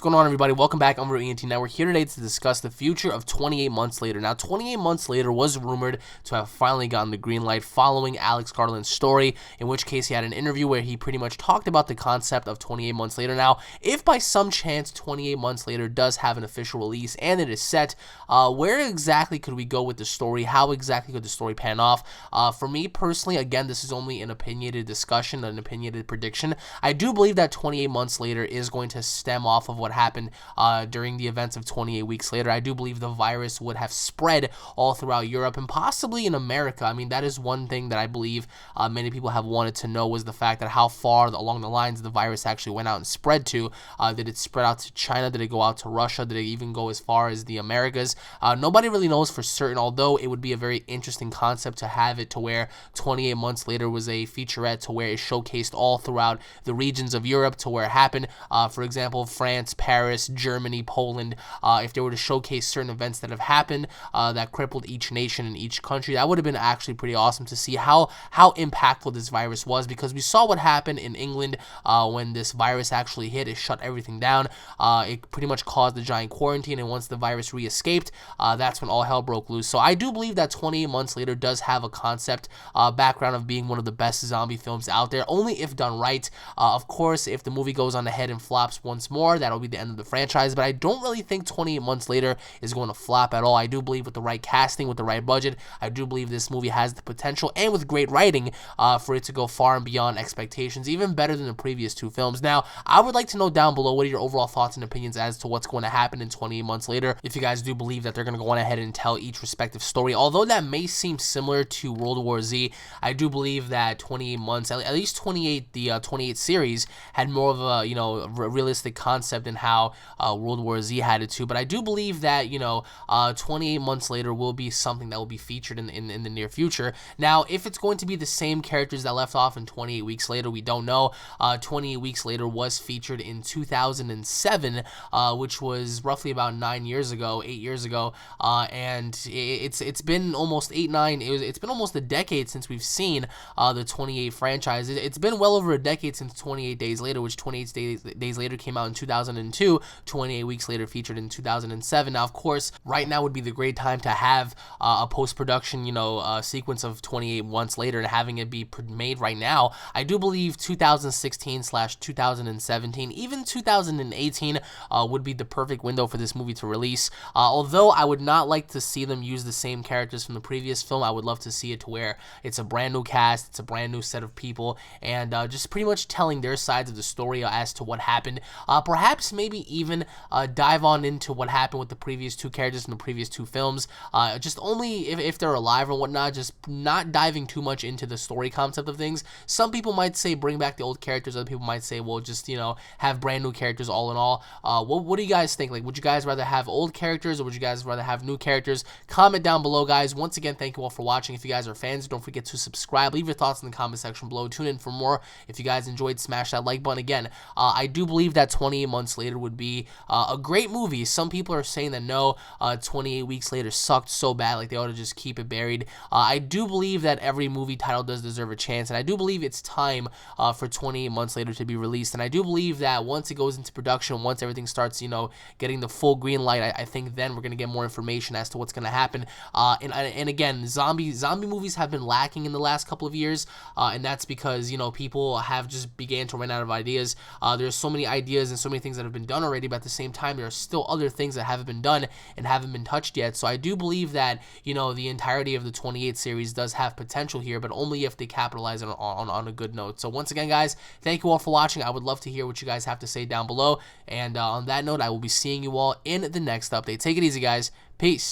going on, everybody? Welcome back. I'm UnrealStudios. Now we're here today to discuss the future of 28 Months Later. Now, 28 Months Later was rumored to have finally gotten the green light following Alex Garland's story, in which case he had an interview where he pretty much talked about the concept of 28 Months Later. Now, if by some chance 28 Months Later does have an official release and it is set, where exactly could we go with the story? How exactly could the story pan off? For me personally, again, this is only an opinionated discussion, an opinionated prediction. I do believe that 28 Months Later is going to stem off of what happened during the events of 28 Weeks Later. I do believe the virus would have spread all throughout Europe and possibly in America. I mean, that is one thing that I believe many people have wanted to know, was the fact that how far along the lines the virus actually went out and spread to. Did it spread out to China? Did it go out to Russia? Did it even go as far as the Americas? Nobody really knows for certain, although it would be a very interesting concept to have it to where 28 Months Later was a featurette to where it showcased all throughout the regions of Europe to where it happened. For example, France, Paris, Germany, Poland, if they were to showcase certain events that have happened that crippled each nation and each country, that would have been actually pretty awesome to see how impactful this virus was, because we saw what happened in England when this virus actually hit. It shut everything down. It pretty much caused a giant quarantine, and once the virus re-escaped, that's when all hell broke loose. So I do believe that 28 Months Later does have a concept background of being one of the best zombie films out there, only if done right. Of course, if the movie goes on ahead and flops once more, that'll be the end of the franchise, but I don't really think 28 Months Later is going to flop at all. I do believe with the right casting, with the right budget, I do believe this movie has the potential, and with great writing, for it to go far and beyond expectations, even better than the previous two films. Now, I would like to know down below what are your overall thoughts and opinions as to what's going to happen in 28 Months Later. If you guys do believe that they're going to go on ahead and tell each respective story, although that may seem similar to World War Z, I do believe that 28 Months, at least 28, the 28 series, had more of a, realistic concept in how World War Z had it too. But I do believe that, 28 Months Later will be something that will be featured in the near future. Now, if it's going to be the same characters that left off in 28 Weeks Later, we don't know. 28 Weeks Later was featured in 2007, which was roughly about 8 years ago, and it's been almost it's been almost a decade since we've seen the 28 franchise. It's been well over a decade since 28 Days Later, which 28 Days Later came out in 2002. 28 Weeks Later featured in 2007. Now, of course, right now would be the great time to have a post-production, sequence of 28 Months Later and having it be made right now. I do believe 2016/2017, even 2018 would be the perfect window for this movie to release. Although I would not like to see them use the same characters from the previous film. I would love to see it to where it's a brand new cast, it's a brand new set of people, and just pretty much telling their sides of the story as to what happened. Perhaps maybe even dive on into what happened with the previous two characters from the previous two films. Just only if they're alive or whatnot, just not diving too much into the story concept of things. Some people might say bring back the old characters. Other people might say, well, just, have brand new characters all in all. What do you guys think? Like, would you guys rather have old characters or would you guys rather have new characters? Comment down below, guys. Once again, thank you all for watching. If you guys are fans, don't forget to subscribe. Leave your thoughts in the comment section below. Tune in for more. If you guys enjoyed, smash that like button. Again, I do believe that 28 Months Later would be a great movie. Some people are saying that no, 28 Weeks Later sucked so bad, like they ought to just keep it buried. I do believe that every movie title does deserve a chance, and I do believe it's time for 28 Months Later to be released. And I do believe that once it goes into production, once everything starts, getting the full green light, I think then we're gonna get more information as to what's gonna happen. And again, zombie movies have been lacking in the last couple of years, and that's because people have just began to run out of ideas. There's so many ideas and so many things that have been done already, but at the same time, there are still other things that haven't been done and haven't been touched yet. So I do believe that the entirety of the 28 series does have potential here, but only if they capitalize on a good note. So once again, guys, thank you all for watching. I would love to hear what you guys have to say down below, and on that note, I will be seeing you all in the next update. Take it easy, guys. Peace.